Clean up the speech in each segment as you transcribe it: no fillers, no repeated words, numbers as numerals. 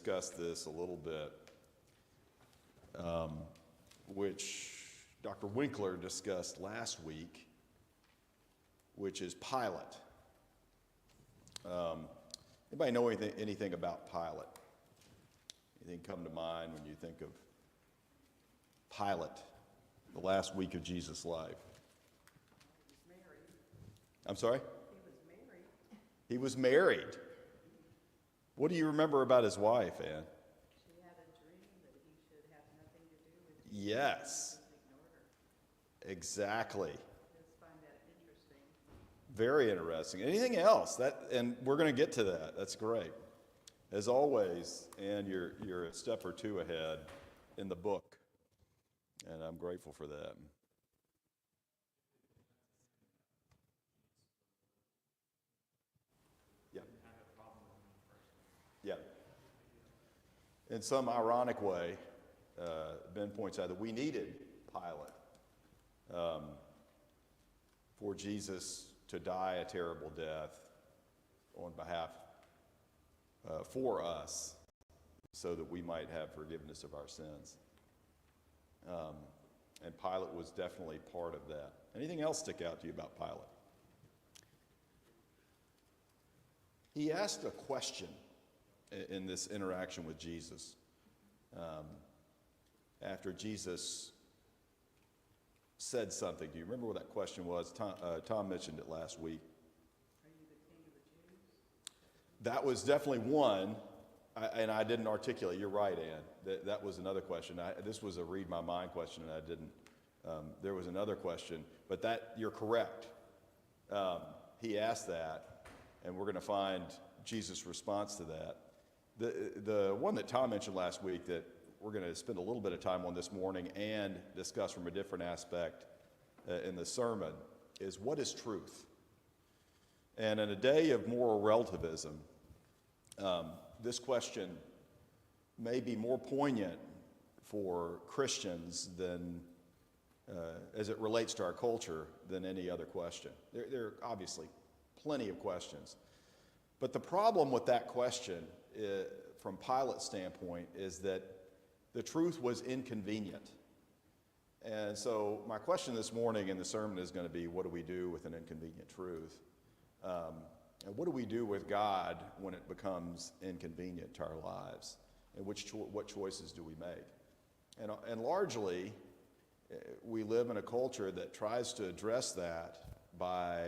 discuss this a little bit, which Dr. Winkler discussed last week, which is Pilate. Anybody know anything about Pilate? Anything come to mind when you think of Pilate, the last week of Jesus' life? He was married. I'm sorry? He was married. He was married. What do you remember about his wife, Ann? She had a dream that he should have nothing to do with Jesus. Yes. And he ignored her. Exactly. I just find that interesting. Very interesting. Anything else? And we're going to get to that. That's great. As always, Ann, you're a step or two ahead in the book, and I'm grateful for that. Yeah. Yeah. In some ironic way, Ben points out that we needed Pilate for Jesus to die a terrible death on behalf for us, so that we might have forgiveness of our sins. And Pilate was definitely part of that. Anything else stick out to you about Pilate? He asked a question in this interaction with Jesus. After Jesus said something. Do you remember what that question was? Tom mentioned it last week. Are you the king of the Jews? That was definitely one, and I didn't articulate. You're right, Ann. That was another question. This was a read my mind question, and I didn't. There was another question, but you're correct. He asked that, and we're going to find Jesus' response to that. The one that Tom mentioned last week that we're going to spend a little bit of time on this morning and discuss from a different aspect in the sermon is, what is truth? And in a day of moral relativism, this question may be more poignant for Christians than, as it relates to our culture, than any other question. There are obviously plenty of questions. But the problem with that question, from Pilate's standpoint, is that the truth was inconvenient. And so my question this morning in the sermon is going to be, what do we do with an inconvenient truth? And what do we do with God when it becomes inconvenient to our lives? And what choices do we make? And largely, we live in a culture that tries to address that by,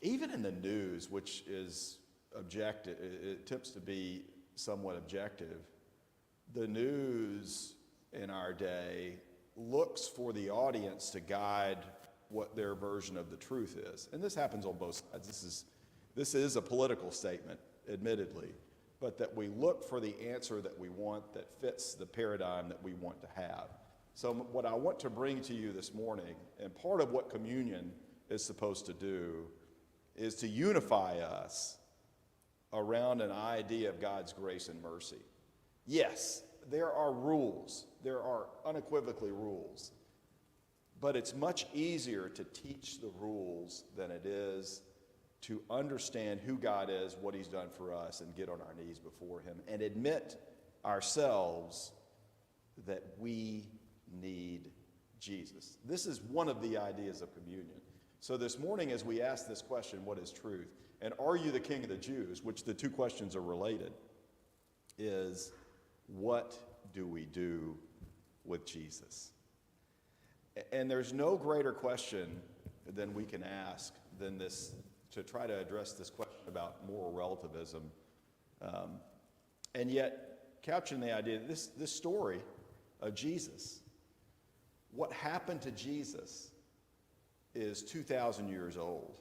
even in the news, which is objective, it attempts to be somewhat objective. The news in our day looks for the audience to guide what their version of the truth is. And this happens on both sides. This is a political statement, admittedly, but that we look for the answer that we want that fits the paradigm that we want to have. So what I want to bring to you this morning, and part of what communion is supposed to do, is to unify us around an idea of God's grace and mercy. Yes, there are rules. There are unequivocally rules. But it's much easier to teach the rules than it is to understand who God is, what he's done for us, and get on our knees before him and admit ourselves that we need Jesus. This is one of the ideas of communion. So this morning, as we ask this question, what is truth? And are you the king of the Jews, which the two questions are related, is what do we do with Jesus? And there's no greater question than we can ask than this, to try to address this question about moral relativism. And yet, couching the idea, this story of Jesus, what happened to Jesus is 2,000 years old.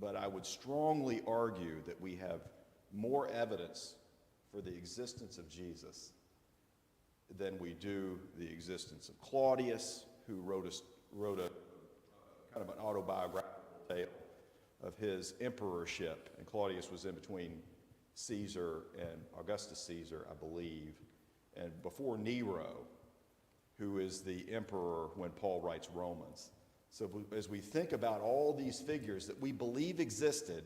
But I would strongly argue that we have more evidence for the existence of Jesus than we do the existence of Claudius, who wrote a kind of an autobiographical tale of his emperorship. And Claudius was in between Caesar and Augustus Caesar, I believe, and before Nero, who is the emperor when Paul writes Romans. So as we think about all these figures that we believe existed,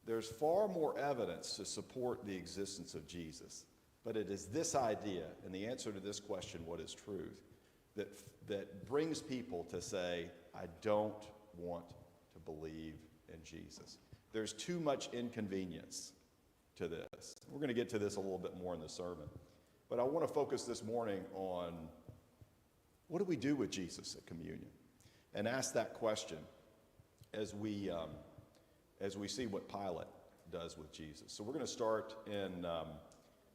there's far more evidence to support the existence of Jesus. But it is this idea, and the answer to this question, what is truth, that brings people to say, I don't want to believe in Jesus. There's too much inconvenience to this. We're going to get to this a little bit more in the sermon. But I want to focus this morning on what do we do with Jesus at communion? And ask that question as we see what Pilate does with Jesus. So we're going to start in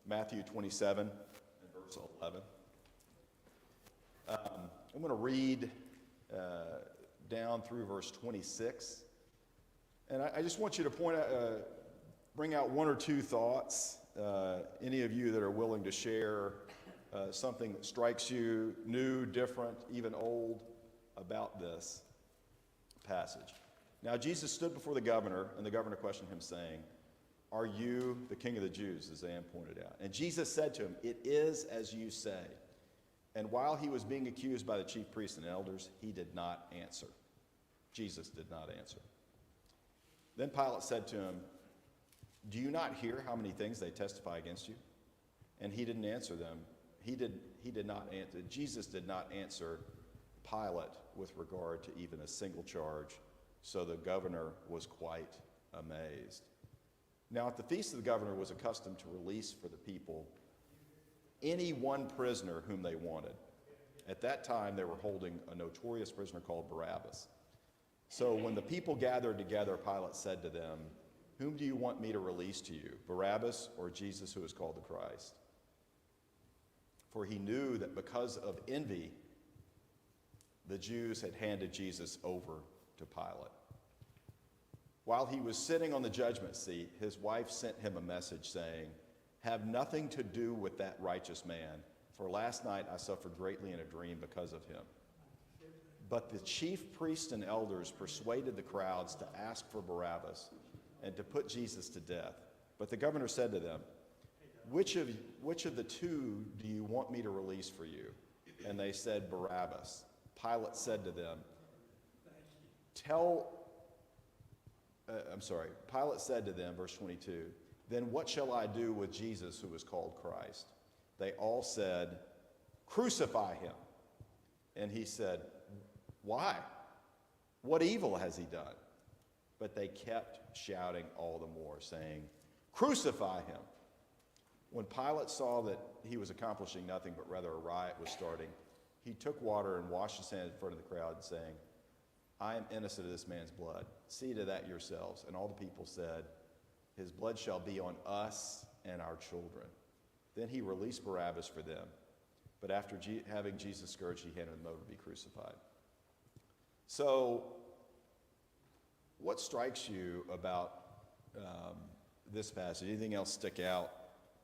Matthew 27 and verse 11. I'm going to read down through verse 26. And I just want you to bring out one or two thoughts. Any of you that are willing to share something that strikes you new, different, even old about this passage. Now Jesus stood before the governor, and the governor questioned him, saying, "Are you the king of the Jews?" as Ann pointed out. And Jesus said to him, "It is as you say." And while he was being accused by the chief priests and elders, he did not answer. Jesus did not answer. Then Pilate said to him, "Do you not hear how many things they testify against you?" And he didn't answer them. He did not answer. Jesus did not answer Pilate with regard to even a single charge. So the governor was quite amazed. Now at the feast, the governor was accustomed to release for the people any one prisoner whom they wanted. At that time, they were holding a notorious prisoner called Barabbas. So when the people gathered together, Pilate said to them, "Whom do you want me to release to you, Barabbas or Jesus, who is called the Christ?" For he knew that because of envy, the Jews had handed Jesus over to Pilate. While he was sitting on the judgment seat, his wife sent him a message saying, "Have nothing to do with that righteous man, for last night I suffered greatly in a dream because of him." But the chief priests and elders persuaded the crowds to ask for Barabbas and to put Jesus to death. But the governor said to them, which of the two do you want me to release for you?" And they said, "Barabbas." Pilate said to them, Pilate said to them, verse 22, "Then what shall I do with Jesus who is called Christ?" They all said, "Crucify him." And he said, "Why? What evil has he done?" But they kept shouting all the more, saying, "Crucify him." When Pilate saw that he was accomplishing nothing, but rather a riot was starting, he took water and washed his hands in front of the crowd, saying, "I am innocent of this man's blood. See to that yourselves." And all the people said, "His blood shall be on us and our children." Then he released Barabbas for them. But after having Jesus scourged, he handed him over to be crucified. So, what strikes you about this passage? Anything else stick out?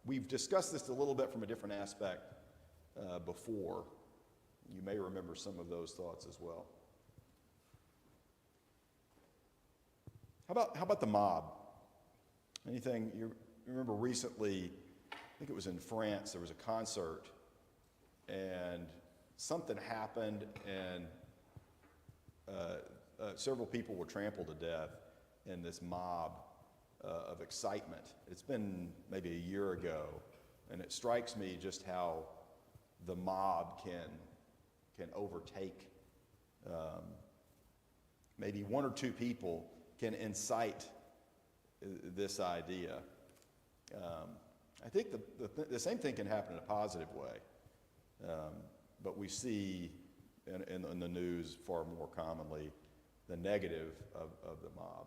We've discussed this a little bit from a different aspect before. You may remember some of those thoughts as well. How about the mob? Anything you remember recently? I think it was in France. There was a concert, and something happened, and several people were trampled to death in this mob of excitement. It's been maybe a year ago, and it strikes me just how the mob can overtake. Maybe one or two people can incite this idea. I think the same thing can happen in a positive way, but we see in the news far more commonly the negative of the mob.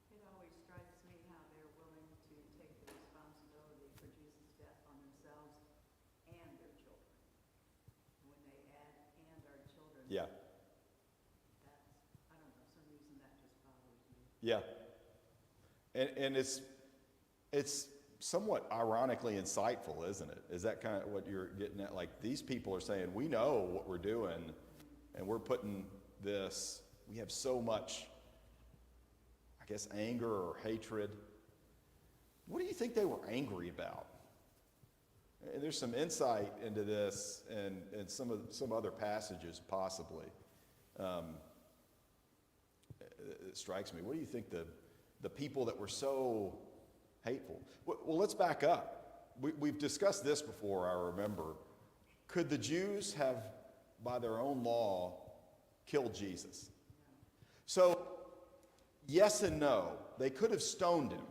It always strikes me how they're willing to take the responsibility for Jesus' death on themselves and their children. When they add "and our children," Yeah. that's, I don't know, some reason that just bothers me. Yeah. And it's somewhat ironically insightful, isn't it? Is that kind of what you're getting at? Like, these people are saying, we know what we're doing, and we're putting this, we have so much, I guess, anger or hatred. What do you think they were angry about? And there's some insight into this and some other passages possibly. It strikes me. What do you think the people that were so hateful. Well, let's back up. We've discussed this before, I remember. Could the Jews have, by their own law, killed Jesus? So, yes and no. They could have stoned him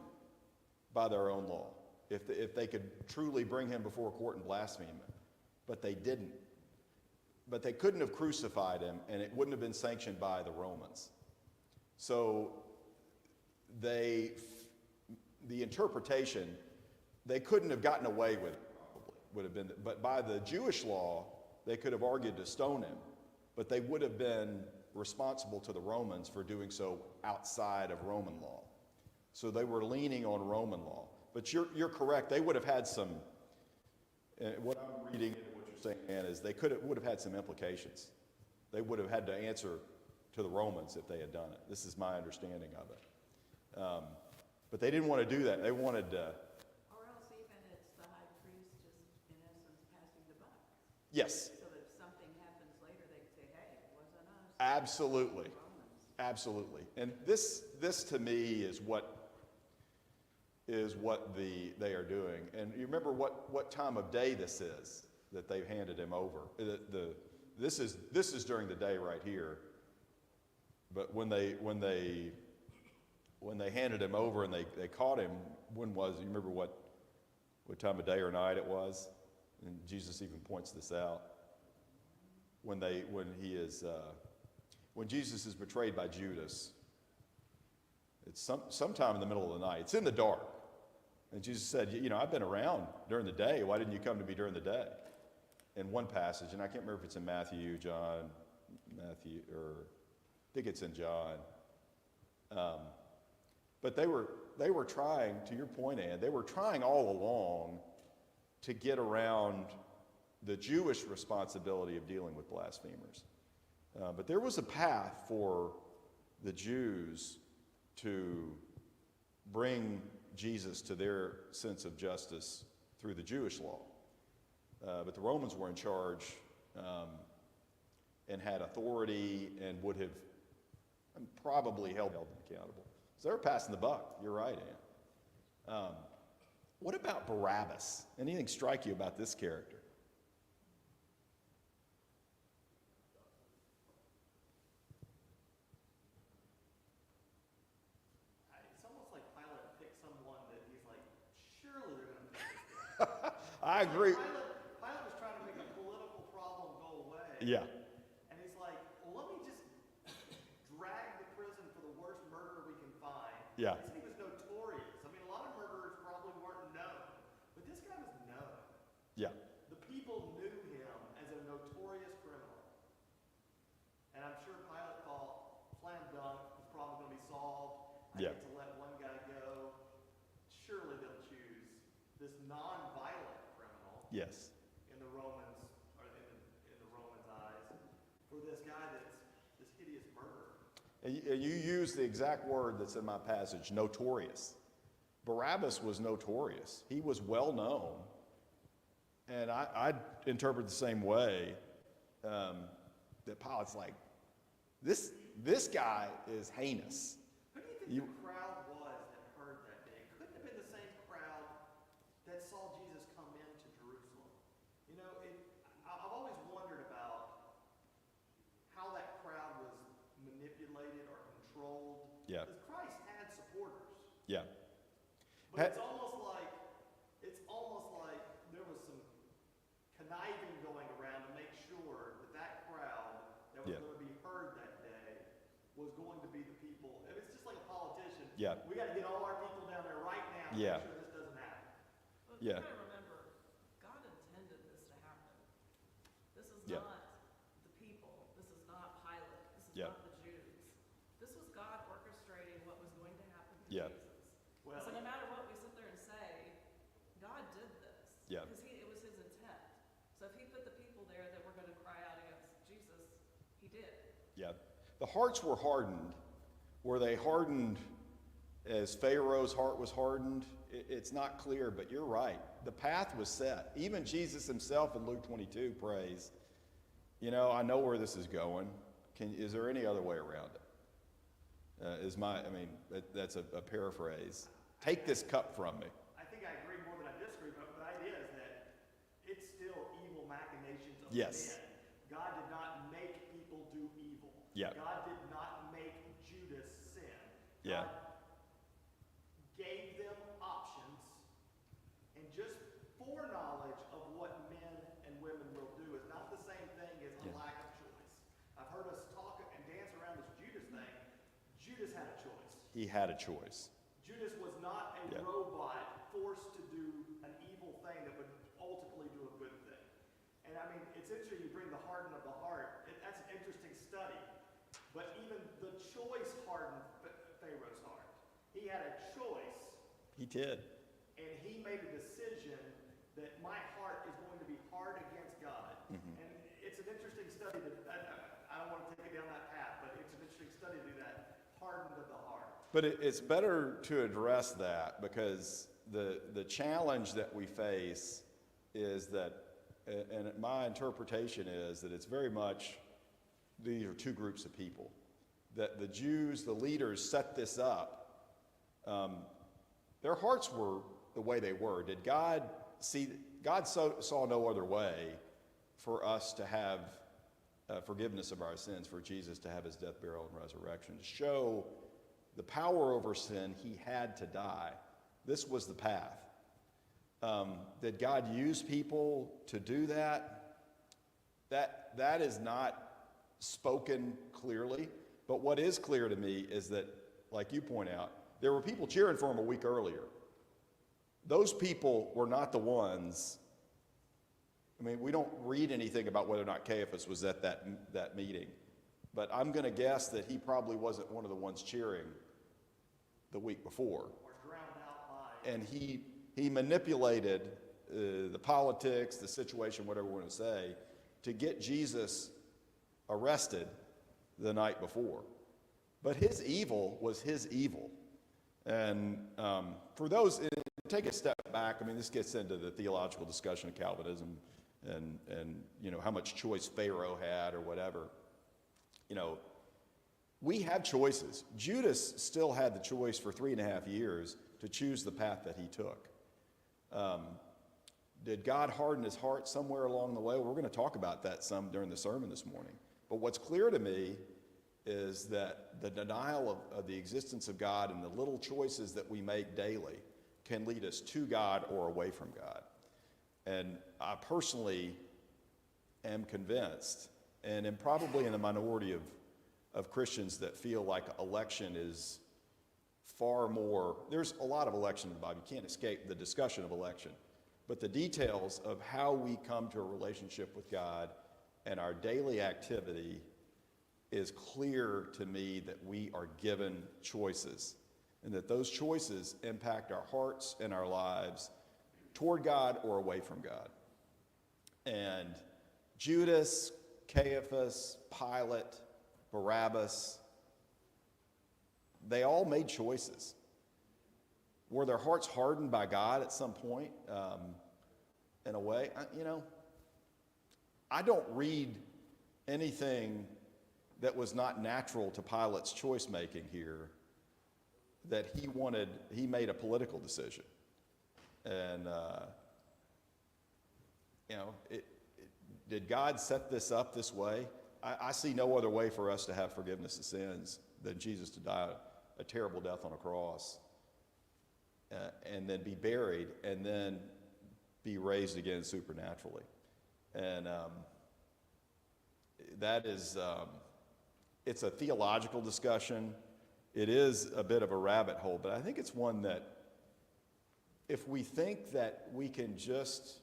by their own law if they could truly bring him before court and blaspheme him. But they didn't. But they couldn't have crucified him, and it wouldn't have been sanctioned by the Romans. So the interpretation, they couldn't have gotten away with it, probably, would have been. But by the Jewish law, they could have argued to stone him, but they would have been responsible to the Romans for doing so outside of Roman law. So they were leaning on Roman law. But you're correct. They would have had some, what I'm reading and what you're saying, Ann, is would have had some implications. They would have had to answer to the Romans if they had done it. This is my understanding of it. But they didn't want to do that. They wanted Or else even it's the high priest just, in essence, passing the buck. yes, So that if something happens later, they can say, hey, it wasn't us. absolutely. It was the Romans. Absolutely. And this to me is what they are doing. And you remember what time of day this is that they've handed him over. This is during the day right here. But when they handed him over and they caught him, when was it? You remember what time of day or night it was? And Jesus even points this out. When Jesus is betrayed by Judas, it's sometime in the middle of the night. It's in the dark. And Jesus said, I've been around during the day. Why didn't you come to me during the day? In one passage, and I can't remember if it's in Matthew, or I think it's in John. But they were trying, to your point, Ann, they were trying all along to get around the Jewish responsibility of dealing with blasphemers. But there was a path for the Jews to bring Jesus to their sense of justice through the Jewish law. But the Romans were in charge and had authority and would have probably held them accountable. So they were passing the buck. You're right, Ann. What about Barabbas? Anything strike you about this character? It's almost like Pilate picked someone that he's like, surely they're going to pick this guy. I agree. Pilate was trying to make a political problem go away. Yeah. And he's like, well, let me just drag the prison for the worst murderer we can find. Yeah. He said he was notorious. I mean, a lot of murderers probably weren't known, but this guy was known. Yeah. The people knew him as a notorious criminal. And I'm sure Pilate thought, slam dunk, it's probably going to be solved. I Yeah. get to let one guy go. Surely they'll choose this non-violent criminal Yes. in the Romans, or in the Romans' eyes, for this guy that's this hideous murderer. And you use the exact word that's in my passage, notorious. Barabbas was notorious. He was well known. And I interpret the same way, that Pilate's like, this guy is heinous. Who do you think the crowd was that heard that day? It couldn't have been the same crowd that saw Jesus come into Jerusalem. I've always wondered about how that crowd was manipulated or controlled. Yeah. Because Christ had supporters. Yeah. But it's almost like there was some conniving going around to make sure that crowd that was Yeah. going to be heard that day was going to be the people. It's just like a politician. Yeah. We got to get all our people down there right now to Yeah. make sure this doesn't happen. But Yeah. you gotta remember, God intended this to happen. This is Yeah. not the people. This is not Pilate. This is Yeah. not the Jews. This was God orchestrating what was going to happen to Yeah. Jesus. Well, So no matter what we sit there and say, God did this. Yeah. Because it was his intent. So if he put the people there that were going to cry out against Jesus, he did. Yeah. The hearts were hardened. Were they hardened as Pharaoh's heart was hardened? It's not clear, but you're right. The path was set. Even Jesus himself in Luke 22 prays, I know where this is going. Is there any other way around it? That's a paraphrase. Take this cup from me. I think I agree more than I disagree, but the idea is that it's still evil machinations of Yes. men. God did not make people do evil. Yeah. God did not make Judas sin. Yeah. God gave them options, and just foreknowledge of what men and women will do is not the same thing as a Yeah. lack of choice. I've heard us talk and dance around this Judas thing. Judas had a choice. He had a choice. Judas was not a Yeah. robot forced to do an evil thing that would ultimately do a good thing. And I mean, it's interesting you bring the harden of the heart. That's an interesting study. But even the choice hardened Pharaoh's heart. He had a choice, He did. and he made a decision that my heart is going to be hard against God. And it's an interesting study. I don't want to take it down that path, but it's an interesting study to do that. Hardened of the heart. But it's better to address that, because the challenge that we face is that, and my interpretation is that it's very much, these are two groups of people. That the Jews, the leaders, set this up. Their hearts were the way they were. Did God see? God saw no other way for us to have forgiveness of our sins, for Jesus to have his death, burial, and resurrection, to show the power over sin. He had to die. This was the path. Did God use people to do that? That is not spoken clearly. But what is clear to me is that, like you point out, there were people cheering for him a week earlier. Those people were not the ones. I mean, we don't read anything about whether or not Caiaphas was at that meeting. But I'm going to guess that he probably wasn't one of the ones cheering the week before. Or drowned out by. And he manipulated the politics, the situation, whatever we want to say, to get Jesus arrested the night before. But his evil was his evil. And for those, take a step back. I mean, this gets into the theological discussion of Calvinism and how much choice Pharaoh had or whatever. We have choices. Judas still had the choice for 3.5 years to choose the path that he took. Did God harden his heart somewhere along the way? Well, we're going to talk about that some during the sermon this morning. But what's clear to me is that the denial of the existence of God and the little choices that we make daily can lead us to God or away from God. And I personally am convinced, and am probably in the minority of Christians that feel like election is far more, there's a lot of election in the Bible. You can't escape the discussion of election. But the details of how we come to a relationship with God and our daily activity is clear to me that we are given choices, and that those choices impact our hearts and our lives toward God or away from God. And Judas, Caiaphas, Pilate, Barabbas, they all made choices. Were their hearts hardened by God at some point? In a way, I don't read anything that was not natural to Pilate's choice making here, that he made a political decision. And, did God set this up this way? I see no other way for us to have forgiveness of sins than Jesus to die a terrible death on a cross, and then be buried, and then be raised again supernaturally. And that is, it's a theological discussion. It is a bit of a rabbit hole, but I think it's one that if we think that we can just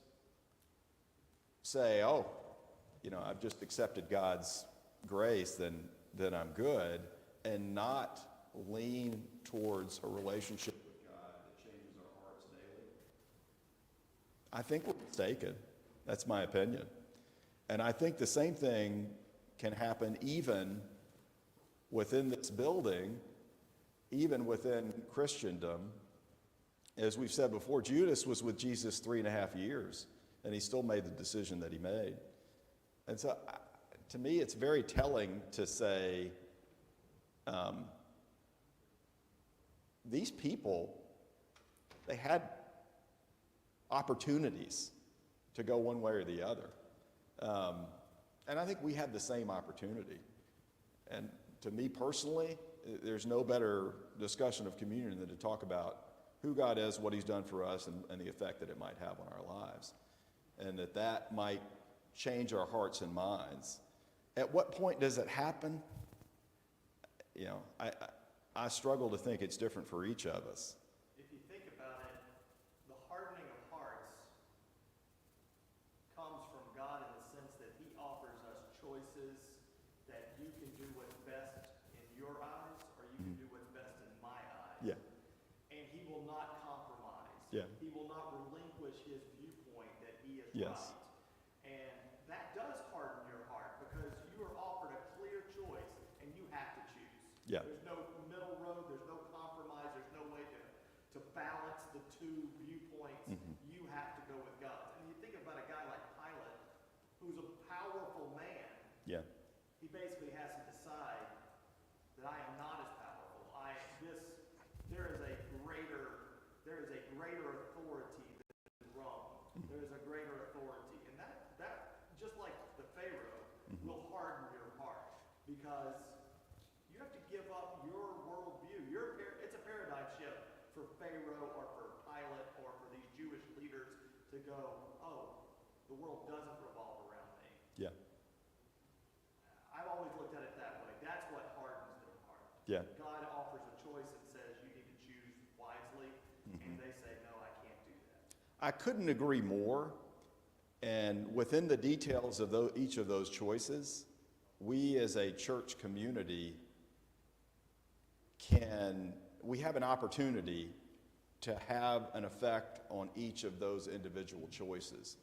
say, I've just accepted God's grace, then I'm good, and not lean towards a relationship with God that changes our hearts daily, I think we're mistaken. That's my opinion. And I think the same thing can happen even within this building, even within Christendom. As we've said before, Judas was with Jesus 3.5 years, and he still made the decision that he made. And so, to me, it's very telling to say, these people, they had opportunities to go one way or the other. And I think we have the same opportunity. And to me personally, there's no better discussion of communion than to talk about who God is, what he's done for us, and the effect that it might have on our lives. And that might change our hearts and minds. At what point does it happen? You know, I struggle to think it's different for each of us. If you think about it, the hardening of hearts comes from God in the sense that he offers us choices that you can do what's best in your eyes or you can do what's best in my eyes. Yeah. And he will not compromise. Yeah. He will not relinquish his viewpoint that he is Yes. right. And that does harden your heart because you are offered a clear choice and you have to choose. Yeah. There's no middle road, there's no compromise, there's no way to balance the two viewpoints. You have to go with God's. And you think about a guy like Pilate, who's a powerful man. Yeah. He basically has to decide that I am not as powerful. There is a greater authority than Rome. There is a greater authority. And that just like the Pharaoh, will harden your heart because you have to give up your worldview. It's a paradigm shift for Pharaoh or for Pilate or for these Jewish leaders to go, oh, the world doesn't revolve around me. Yeah. I've always looked at it that way. That's what hardens their heart. Yeah. God offers a choice and says you need to choose wisely, and they say, no, I can't do that. I couldn't agree more. And within the details of each of those choices, we as a church community we have an opportunity to have an effect on each of those individual choices.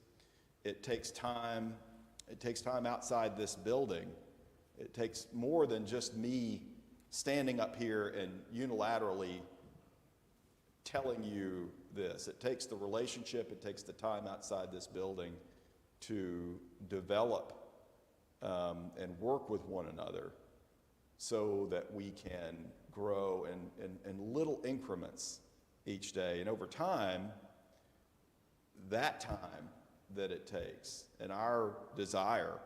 It takes time. It takes time outside this building. It takes more than just me standing up here and unilaterally telling you this. It takes the relationship, it takes the time outside this building to develop and work with one another so that we can grow in little increments each day. And over time, that time that it takes and our desire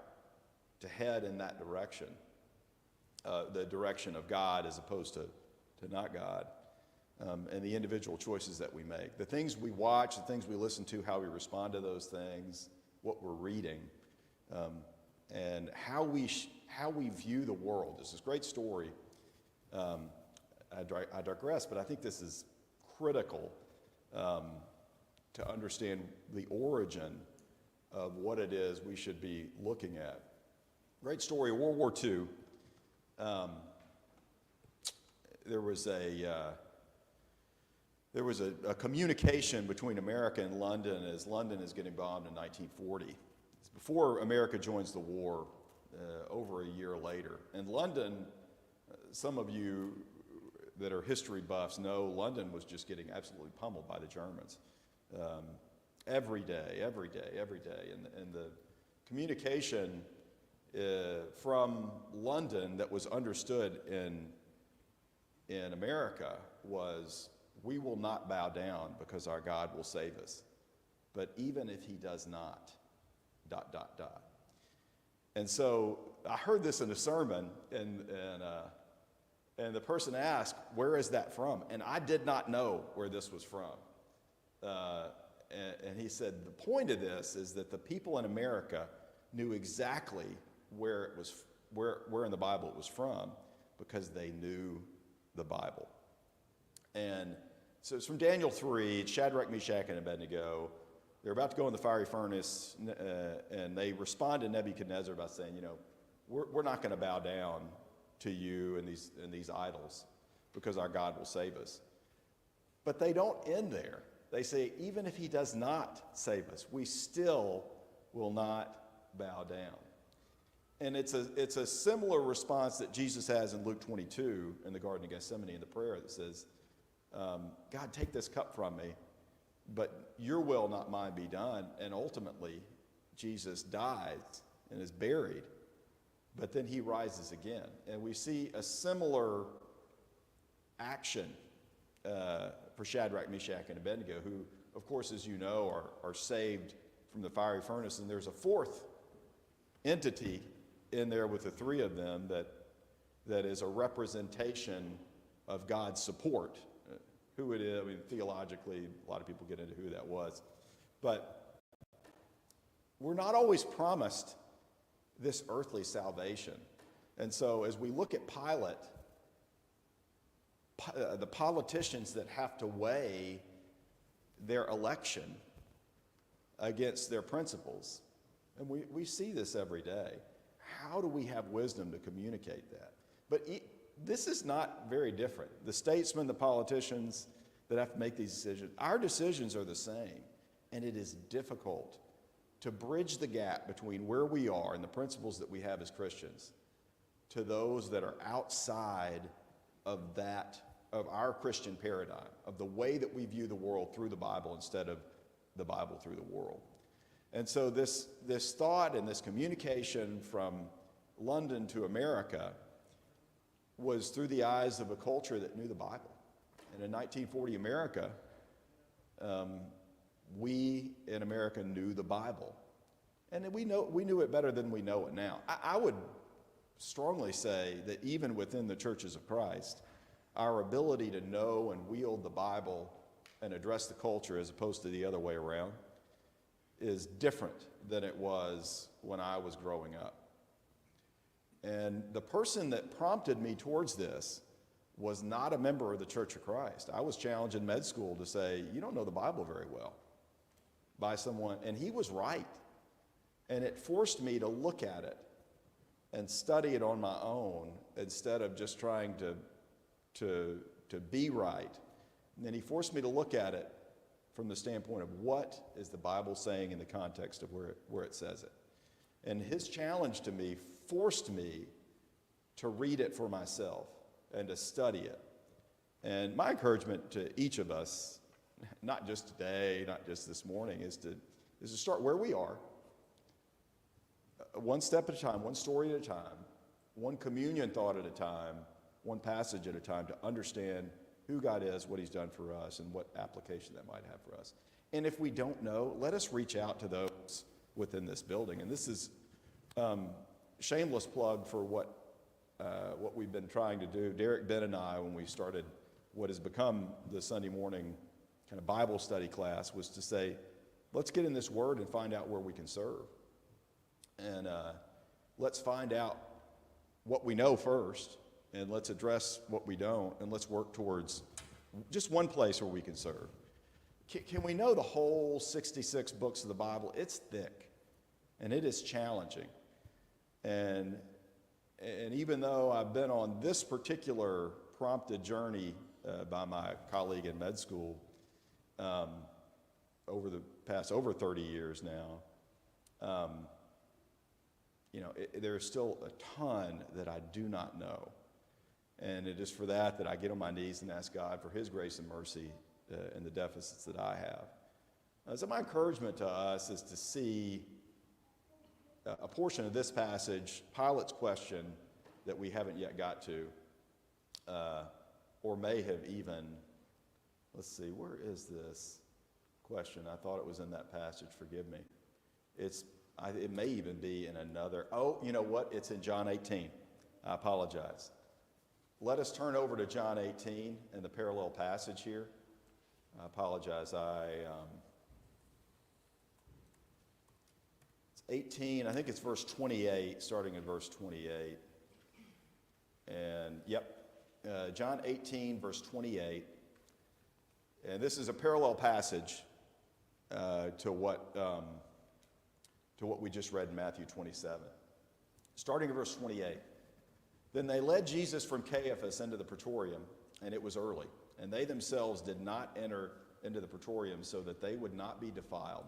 to head in that direction, the direction of God as opposed to not God, and the individual choices that we make. The things we watch, the things we listen to, how we respond to those things, what we're reading, and how we view the world. There's this great story. I digress, but I think this is critical to understand the origin of what it is we should be looking at. Great story, World War II. There was a communication between America and London as London is getting bombed in 1940. It's before America joins the war, over a year later. And London, some of you that are history buffs know London was just getting absolutely pummeled by the Germans. Every day. And the communication from London that was understood in America was, we will not bow down because our God will save us. But even if he does not, ... And so I heard this in a sermon, and the person asked, where is that from? And I did not know where this was from. And he said, the point of this is that the people in America knew exactly where in the Bible it was from because they knew the Bible. And so it's from Daniel 3, it's Shadrach, Meshach, and Abednego. They're about to go in the fiery furnace, and they respond to Nebuchadnezzar by saying, we're not going to bow down to you and these idols because our God will save us. But they don't end there. They say, even if he does not save us, we still will not bow down. And it's a similar response that Jesus has in Luke 22 in the Garden of Gethsemane in the prayer that says, God, take this cup from me, but your will, not mine, be done. And ultimately, Jesus dies and is buried, but then he rises again. And we see a similar action for Shadrach, Meshach, and Abednego, who, of course, as you know, are saved from the fiery furnace. And there's a fourth entity in there with the three of them that is a representation of God's support. Who it is, I mean, theologically, a lot of people get into who that was. But we're not always promised this earthly salvation. And so as we look at Pilate, the politicians that have to weigh their election against their principles, and we see this every day. How do we have wisdom to communicate that? But this is not very different. The statesmen, the politicians that have to make these decisions, our decisions are the same. And it is difficult to bridge the gap between where we are and the principles that we have as Christians to those that are outside of our Christian paradigm, of the way that we view the world through the Bible instead of the Bible through the world. And so this thought and this communication from London to America was through the eyes of a culture that knew the Bible. And in 1940 America, we in America knew the Bible. And we knew it better than we know it now. I would strongly say that even within the churches of Christ, our ability to know and wield the Bible and address the culture as opposed to the other way around is different than it was when I was growing up. And the person that prompted me towards this was not a member of the Church of Christ. I was challenged in med school to say, you don't know the Bible very well, by someone, and he was right. And it forced me to look at it and study it on my own instead of just trying to be right. And then he forced me to look at it from the standpoint of what is the Bible saying in the context of where it says it. And his challenge to me forced me to read it for myself and to study it. And my encouragement to each of us, not just today, not just this morning, is to start where we are, one step at a time, one story at a time, one communion thought at a time, one passage at a time, to understand who God is, what he's done for us, and what application that might have for us. And if we don't know, let us reach out to those within this building. And this is shameless plug for what we've been trying to do. Derek, Ben, and I, when we started what has become the Sunday morning kind of Bible study class, was to say, let's get in this Word and find out where we can serve. And let's find out what we know first, and let's address what we don't, and let's work towards just one place where we can serve. Can we know the whole 66 books of the Bible? It's thick, and it is challenging. And even though I've been on this particular prompted journey by my colleague in med school over the past over 30 years now, there's still a ton that I do not know. And it is for that I get on my knees and ask God for his grace and mercy in the deficits that I have. So my encouragement to us is to see a portion of this passage, Pilate's question that we haven't yet got to, or may have even, let's see, where is this question? I thought it was in that passage, forgive me. It may even be in another, you know what? It's in John 18. I apologize. Let us turn over to John 18 and the parallel passage here. I apologize. It's 18, I think it's verse 28, starting in verse 28. And John 18, verse 28. And this is a parallel passage to what we just read in Matthew 27. Starting in verse 28. Then they led Jesus from Caiaphas into the praetorium, and it was early. And they themselves did not enter into the praetorium so that they would not be defiled,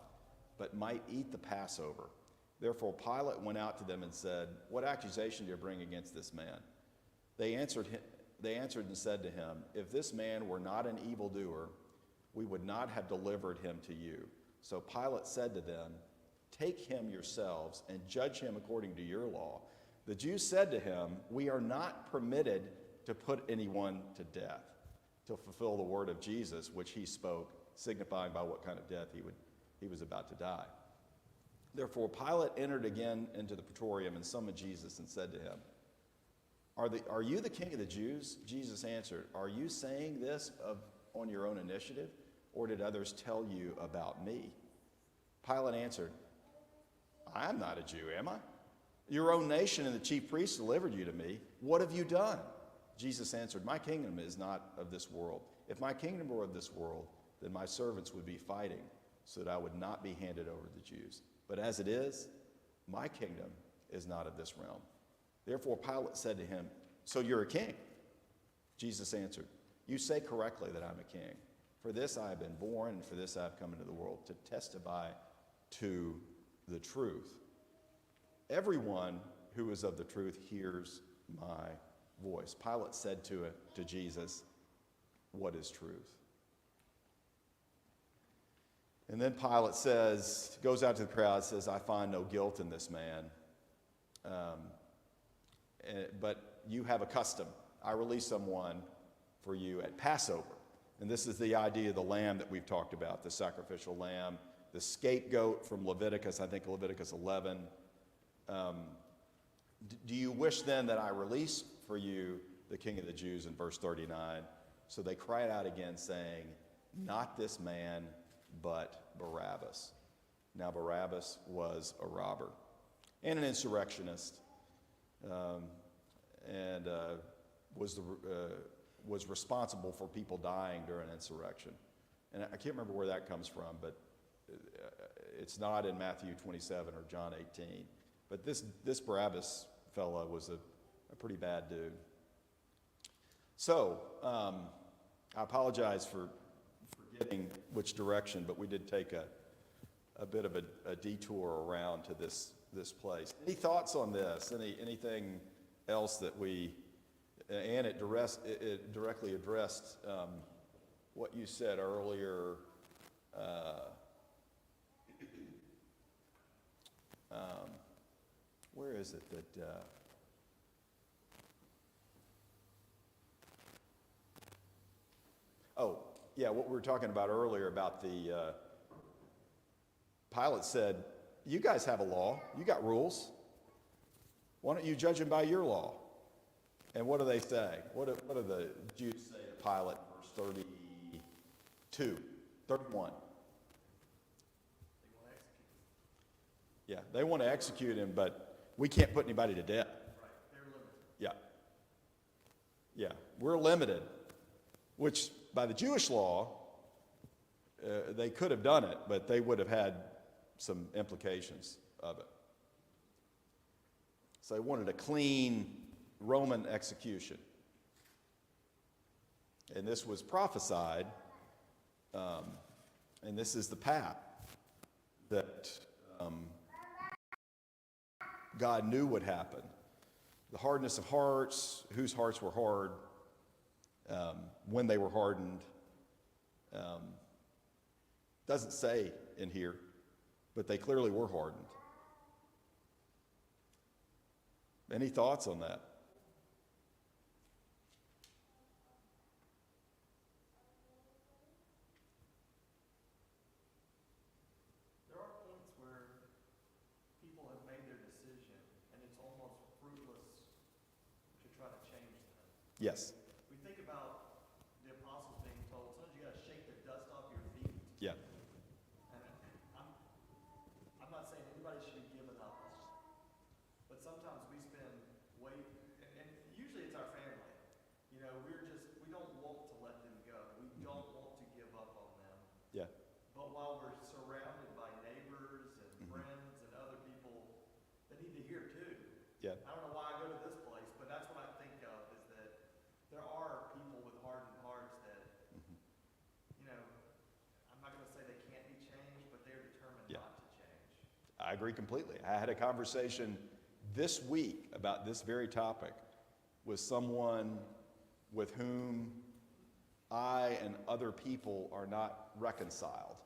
but might eat the Passover. Therefore Pilate went out to them and said, "What accusation do you bring against this man?" They answered and said to him, "If this man were not an evildoer, we would not have delivered him to you." So Pilate said to them, "Take him yourselves and judge him according to your law." The Jews said to him, "We are not permitted to put anyone to death. to fulfill the word of Jesus, which he spoke, signifying by what kind of death he was about to die. Therefore, Pilate entered again into the praetorium and summoned Jesus and said to him, Are you the king of the Jews? Jesus answered, Are you saying this on your own initiative, or did others tell you about me? Pilate answered, I am not a Jew, am I? Your own nation and the chief priests delivered you to me. What have you done? Jesus answered, My kingdom is not of this world. If my kingdom were of this world, then my servants would be fighting so that I would not be handed over to the Jews. But as it is, my kingdom is not of this realm. Therefore Pilate said to him, So you're a king? Jesus answered, You say correctly that I'm a king. For this I have been born, and for this I have come into the world, to testify to the truth. Everyone who is of the truth hears my voice. Pilate said to Jesus, What is truth? And then Pilate goes out to the crowd, says, I find no guilt in this man. But you have a custom. I release someone for you at Passover. And this is the idea of the lamb that we've talked about, the sacrificial lamb, the scapegoat from Leviticus, I think Leviticus 11. Do you wish then that I release for you the king of the Jews, in verse 39? So they cried out again, saying, Not this man, but Barabbas. Now Barabbas was a robber and an insurrectionist, and was responsible for people dying during insurrection. And I can't remember where that comes from, but it's not in Matthew 27 or John 18. But this Barabbas fella was a pretty bad dude. So I apologize for forgetting which direction, but we did take a bit of a detour around to this place. Any thoughts on this? Anything else that and it directly addressed what you said earlier. Where is it that? Oh, yeah, what we were talking about earlier about the Pilate said, you guys have a law, you got rules. Why don't you judge them by your law? And what do they say? What do the Jews say to Pilate, verse 32, 31? Yeah, they want to execute him, but we can't put anybody to death. Right, they're limited. Yeah. Yeah, we're limited, which by the Jewish law, they could have done it, but they would have had some implications of it. So they wanted a clean Roman execution. And this was prophesied, and this is the path that God knew would happen. The hardness of hearts, whose hearts were hard, when they were hardened. Doesn't say in here, but they clearly were hardened. Any thoughts on that? There are points where people have made their decision, and it's almost fruitless to try to change them. Yes. We think about the apostles being told, sometimes you got to shake the dust off your feet. Yeah. And I'm not saying anybody should be given up, but sometimes we spend and usually it's our family. You know, we don't want to let them go. We don't want to give up on them. Yeah. But while we're surrounded by neighbors and friends and other people that need to hear too. Yeah. I don't know why I go to this place, but that's what I think of, is that there are people with hardened hearts that, you know, I'm not going to say they can't be changed, but they're determined not to change. I agree completely. I had a conversation this week about this very topic with someone with whom I and other people are not reconciled.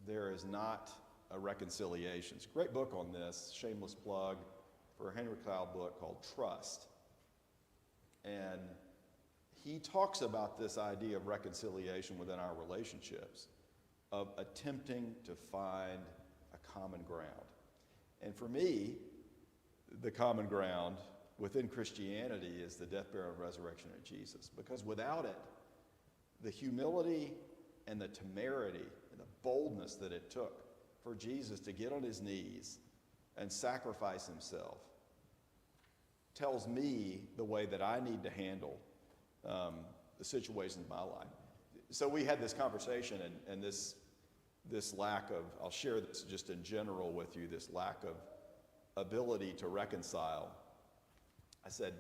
There is not a reconciliation. It's a great book on this, shameless plug, for a Henry Cloud book called Trust. And he talks about this idea of reconciliation within our relationships, of attempting to find a common ground. And for me, the common ground within Christianity is the death, burial, and resurrection of Jesus. Because without it, the humility and the temerity and the boldness that it took for Jesus to get on his knees and sacrifice himself tells me the way that I need to handle the situations in my life. So we had this conversation, and this lack of, I'll share this just in general with you, this lack of ability to reconcile. I said,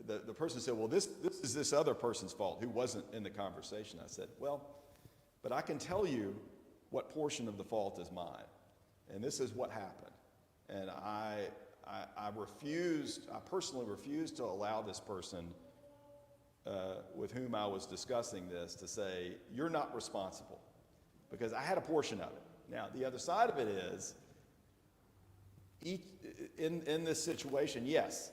the person said, well, this is this other person's fault who wasn't in the conversation. I said, well, but I can tell you what portion of the fault is mine. And this is what happened. And I personally refused to allow this person with whom I was discussing this to say, you're not responsible, because I had a portion of it. Now, the other side of it is, in this situation, yes,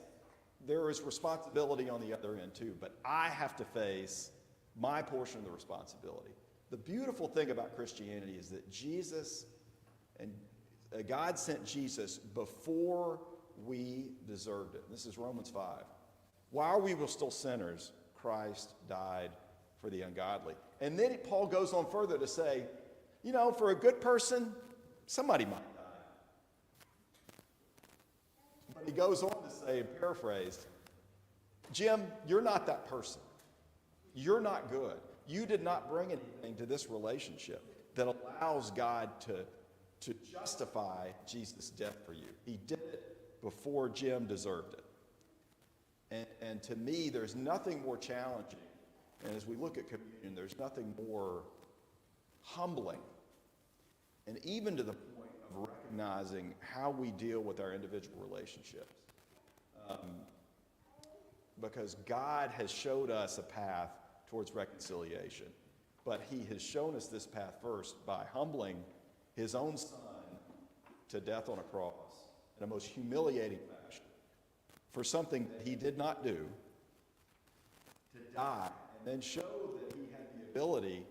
there is responsibility on the other end too, but I have to face my portion of the responsibility. The beautiful thing about Christianity is that Jesus and God sent Jesus before we deserved it. This is Romans 5. While we were still sinners, Christ died for the ungodly. And then Paul goes on further to say, you know, for a good person, somebody might die. But he goes on to say, paraphrased, Jim, you're not that person. You're not good. You did not bring anything to this relationship that allows God to justify Jesus' death for you. He did it before Jim deserved it. And to me, there's nothing more challenging. And as we look at communion, there's nothing more humbling. And even to the point of recognizing how we deal with our individual relationships. Because God has showed us a path towards reconciliation. But he has shown us this path first by humbling his own son to death on a cross in a most humiliating fashion for something that he did not do, to die, and then show that he had the ability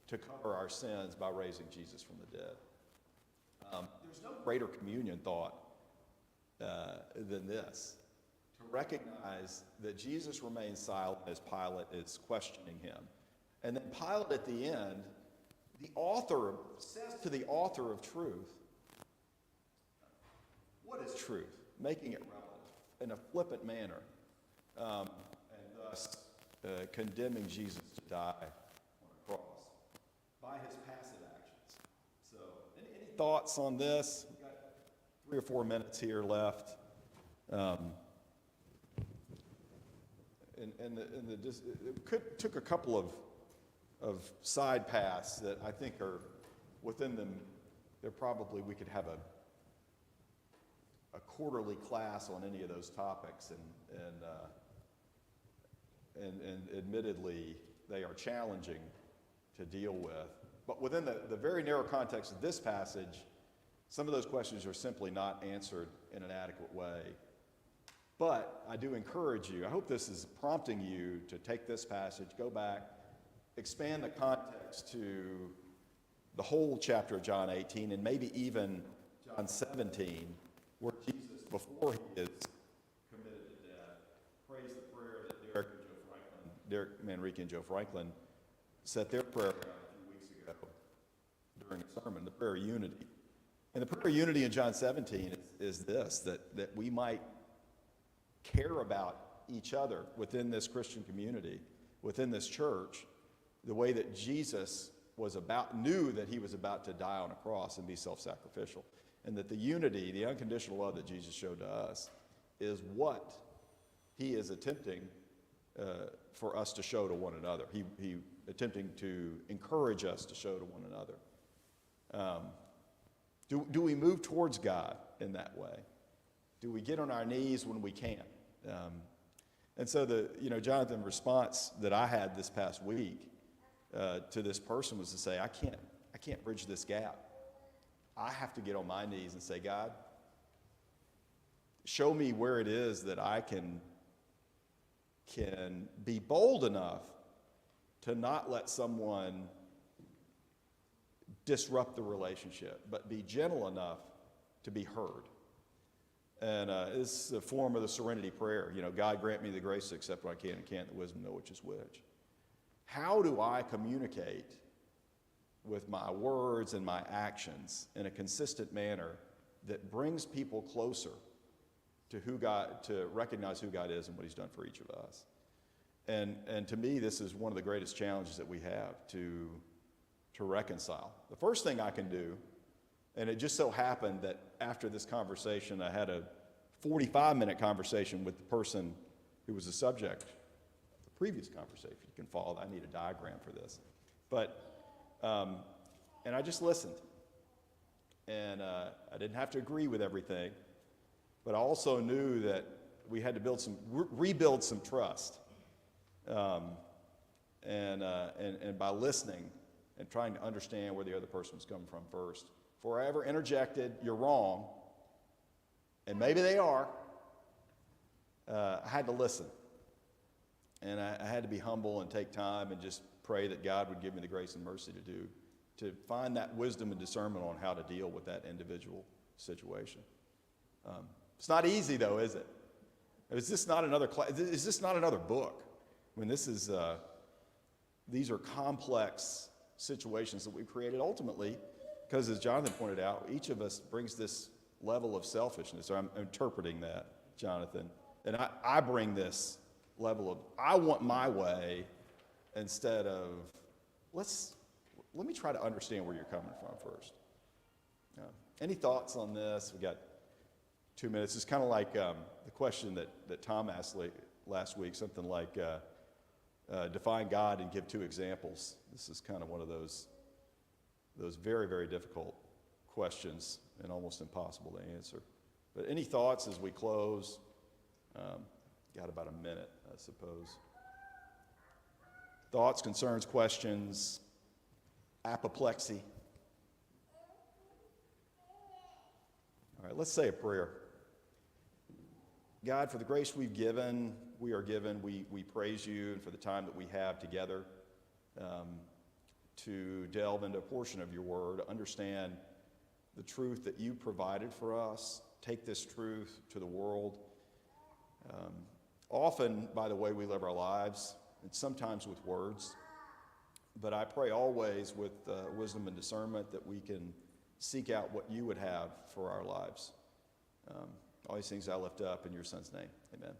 to cover our sins by raising Jesus from the dead. There's no greater communion thought than this, to recognize that Jesus remains silent as Pilate is questioning him. And then Pilate at the end, the author says to the author of truth, what is truth? Making it relevant in a flippant manner, and thus condemning Jesus to die on a cross by his passive actions. So, any thoughts on this? We've got 3 or 4 minutes here left. Took a couple of side paths that I think are within them. There probably we could have a quarterly class on any of those topics, and admittedly they are challenging to deal with. But within the very narrow context of this passage, some of those questions are simply not answered in an adequate way. But I do encourage you, I hope this is prompting you to take this passage, go back, expand the context to the whole chapter of John 18 and maybe even John 17, where Jesus, before he is committed to death, prays the prayer that Derek Manrique and Joe Franklin said their prayer a few weeks ago during a sermon, the prayer of unity. And the prayer of unity in John 17 is this, that we might care about each other within this Christian community, within this church, the way that Jesus knew that he was about to die on a cross and be self-sacrificial. And that the unity, the unconditional love that Jesus showed to us is what he is attempting for us to show to one another. He attempting to encourage us to show to one another. Do we move towards God in that way? Do we get on our knees when we can't? And so Jonathan, response that I had this past week to this person was to say, I can't bridge this gap. I have to get on my knees and say, God, show me where it is that I can can be bold enough to not let someone disrupt the relationship, but be gentle enough to be heard. And it's a form of the serenity prayer. You know, God grant me the grace to accept what I can and can't, the wisdom to know which is which. How do I communicate with my words and my actions in a consistent manner that brings people closer to to recognize who God is and what He's done for each of us? And to me, this is one of the greatest challenges that we have to reconcile. The first thing I can do, and it just so happened that after this conversation, I had a 45-minute conversation with the person who was the subject of the previous conversation. You can follow that. I need a diagram for this. But, and I just listened. And I didn't have to agree with everything, but I also knew that we had to rebuild some trust. And by listening and trying to understand where the other person was coming from first. Before I ever interjected, you're wrong, and maybe they are, I had to listen. And I had to be humble and take time and just pray that God would give me the grace and mercy to find that wisdom and discernment on how to deal with that individual situation. It's not easy, though, is it? Is this not another is this not another book? I mean, these are complex situations that we've created ultimately, because as Jonathan pointed out, each of us brings this level of selfishness. Or I'm interpreting that, Jonathan. And I bring this level of, I want my way, instead of, let me try to understand where you're coming from first. Any thoughts on this? We got 2 minutes. It's kind of like the question that Tom asked last week, something like, define God and give 2 examples. This is kind of one of those very, very difficult questions and almost impossible to answer. But any thoughts as we close? Got about a minute, I suppose. Thoughts, concerns, questions, apoplexy. All right, let's say a prayer. God, for the grace we are given, we praise you, and for the time that we have together to delve into a portion of your word, understand the truth that you provided for us, take this truth to the world, often by the way we live our lives, and sometimes with words. But I pray always with wisdom and discernment that we can seek out what you would have for our lives. All these things I lift up in your Son's name. Amen.